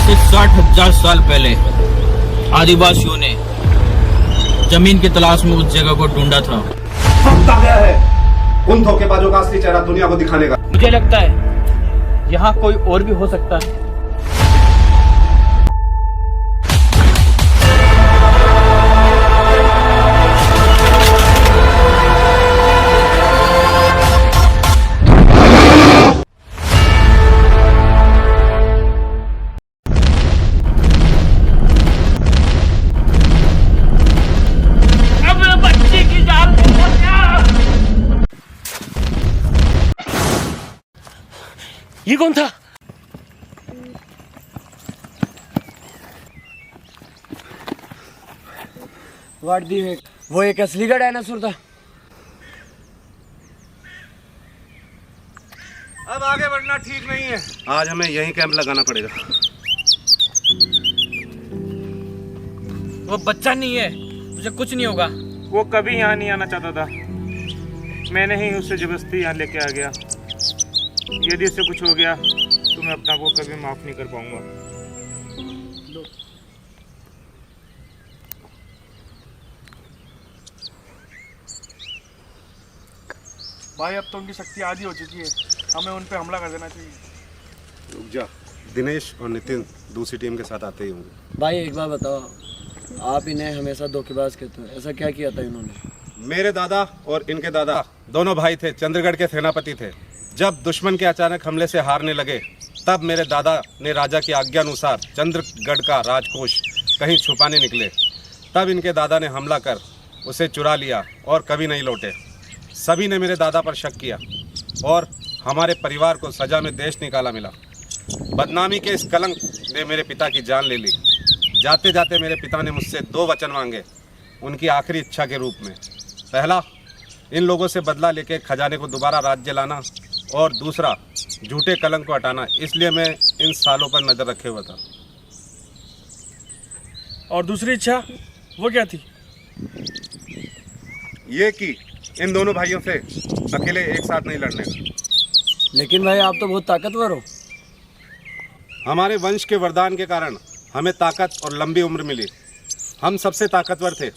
से 60,000 साल पहले आदिवासियों ने जमीन की तलाश में उस जगह को ढूंढा था। वक्त आ गया है उन धोखेबाजों का असली चेहरा दुनिया को दिखाने का। मुझे लगता है यहाँ कोई और भी हो सकता है। ये कौन था? व्हाट दी हेक? वो एक असली का डायनासोर था। अब आगे बढ़ना ठीक नहीं है। आज हमें यहीं कैंप लगाना पड़ेगा। वो बच्चा नहीं है, मुझे कुछ नहीं होगा। वो कभी यहाँ नहीं आना चाहता था। मैंने ही उसे जबरदस्ती यहाँ लेके आ गया। यदि इससे कुछ हो गया तो मैं अपना को कभी माफ नहीं कर पाऊंगा। भाई अब तो उनकी शक्ति आधी हो चुकी है, हमें उन पे हमला कर देना चाहिए। रुक जा, दिनेश और नितिन दूसरी टीम के साथ आते ही होंगे। भाई एक बार बताओ, आप इन्हें हमेशा धोखेबाज कहते हो, ऐसा क्या किया था इन्होंने? मेरे दादा और इनके दादा दोनों भाई थे, चंद्रगढ़ के सेनापति थे। जब दुश्मन के अचानक हमले से हारने लगे तब मेरे दादा ने राजा की आज्ञा अनुसार चंद्रगढ़ का राजकोष कहीं छुपाने निकले। तब इनके दादा ने हमला कर उसे चुरा लिया और कभी नहीं लौटे। सभी ने मेरे दादा पर शक किया और हमारे परिवार को सजा में देश निकाला मिला। बदनामी के इस कलंक ने मेरे पिता की जान ले ली। जाते जाते मेरे पिता ने मुझसे 2 वचन मांगे, उनकी आखिरी इच्छा के रूप में। पहला, इन लोगों से बदला लेके खजाने को दोबारा राज्य लाना, और दूसरा, झूठे कलंक को हटाना। इसलिए मैं इन सालों पर नजर रखे हुआ था। और दूसरी इच्छा वो क्या थी? ये कि इन दोनों भाइयों से अकेले एक साथ नहीं लड़ने का। लेकिन भाई आप तो बहुत ताकतवर हो। हमारे वंश के वरदान के कारण हमें ताकत और लंबी उम्र मिली। हम सबसे ताकतवर थे।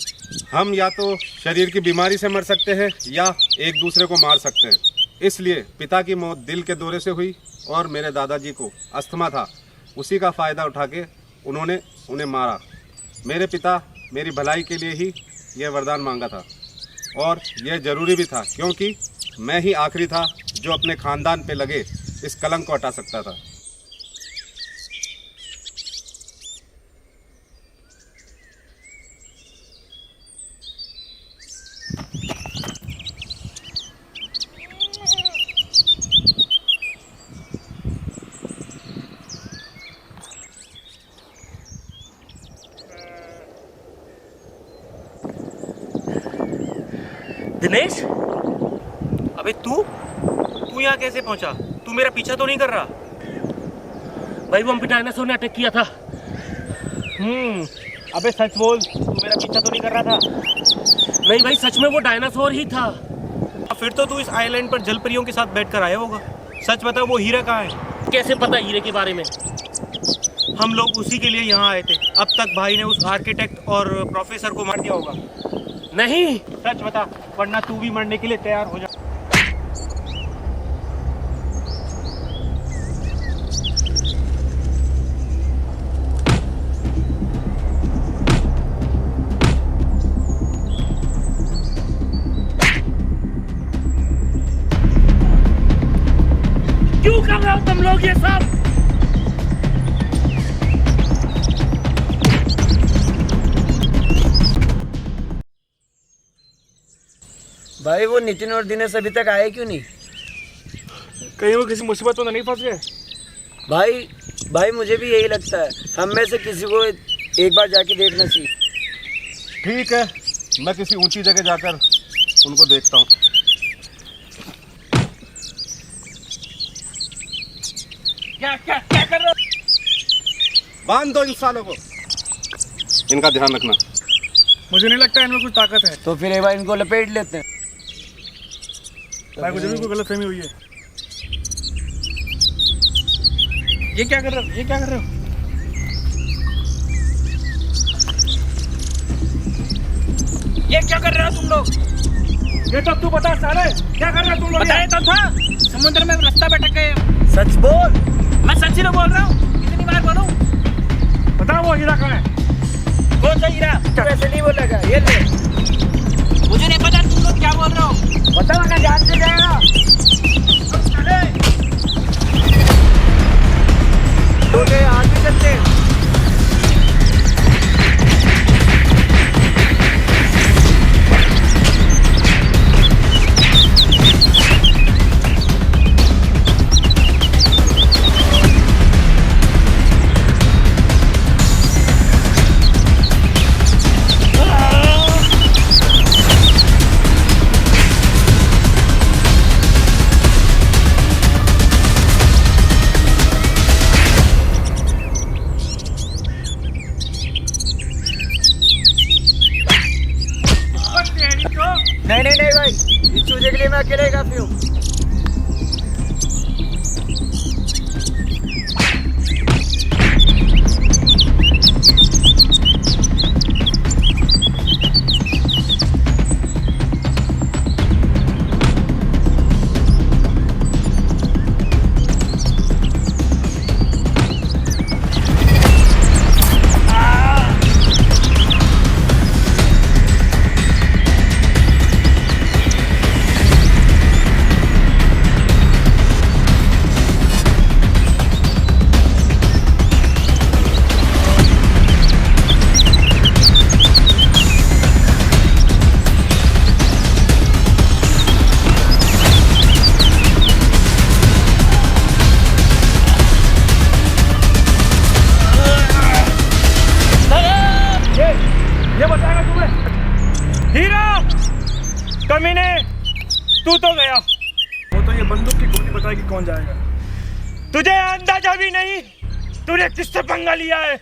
हम या तो शरीर की बीमारी से मर सकते हैं या एक दूसरे को मार सकते हैं। इसलिए पिता की मौत दिल के दौरे से हुई और मेरे दादाजी को अस्थमा था। उसी का फ़ायदा उठा के उन्होंने उन्हें मारा। मेरे पिता मेरी भलाई के लिए ही यह वरदान मांगा था और यह ज़रूरी भी था, क्योंकि मैं ही आखिरी था जो अपने ख़ानदान पे लगे इस कलंक को हटा सकता था। दिनेश, अबे तू यहाँ कैसे पहुंचा? तू मेरा पीछा तो नहीं कर रहा? भाई वो हम पे डायनासोर ने अटैक किया था। अबे सच बोल, तू मेरा पीछा तो नहीं कर रहा था? नहीं भाई, सच में वो डायनासोर ही था। फिर तो तू इस आइलैंड पर जलपरियों के साथ बैठकर आया होगा। सच बता, वो हीरा कहाँ है? कैसे पता हीरे के बारे में? हम लोग उसी के लिए यहाँ आए थे। अब तक भाई ने उस आर्किटेक्ट और प्रोफेसर को मार दिया होगा। नहीं, सच बता, वरना तू भी मरने के लिए तैयार हो जा। क्यों कर रहे हो तुम लोग ये सब? भाई वो नितिन और दिनेश अभी तक आए क्यों नहीं? कहीं वो किसी मुसीबत में नहीं फंस गए? भाई मुझे भी यही लगता है। हम में से किसी को एक बार जाके देखना चाहिए। ठीक है, मैं किसी ऊंची जगह जाकर उनको देखता हूँ। क्या कर रहे हो? बांध दो इन सालों को। इनका ध्यान रखना। मुझे नहीं लगता इनमें कुछ ताकत है। तो फिर एक बार इनको लपेट लेते हैं। भाई मुझे भी कोई गलतफहमी हुई है। ये क्या कर रहे हो? ये क्या कर रहे हो तुम लोग? ये तो तू बता साले, क्या कर रहे हो तुम लोग? बताया तो था, समुद्र में रास्ता भटक गए। सच बोल। मैं सच्ची तो बोल रहा हूँ, कितनी बार बोलूं? बता वो हीरा कहाँ है? कौन सा हीरा? वैसे नहीं बोलेगा, ये ले। मुझे नहीं पता तुम लोग क्या बोल रहे हो। बता वरना जान से जाएगा। तो गए आगे चलते हैं। नहीं भाई, इस चूजे के लिए मैं अकेले ही काफी हूँ। ये बताएगा तुम्हें? हीरा कमीने, तू तो गया। वो तो ये बंदूक की गोली बताएगी कौन जाएगा। तुझे अंदाजा भी नहीं तूने किससे पंगा लिया है।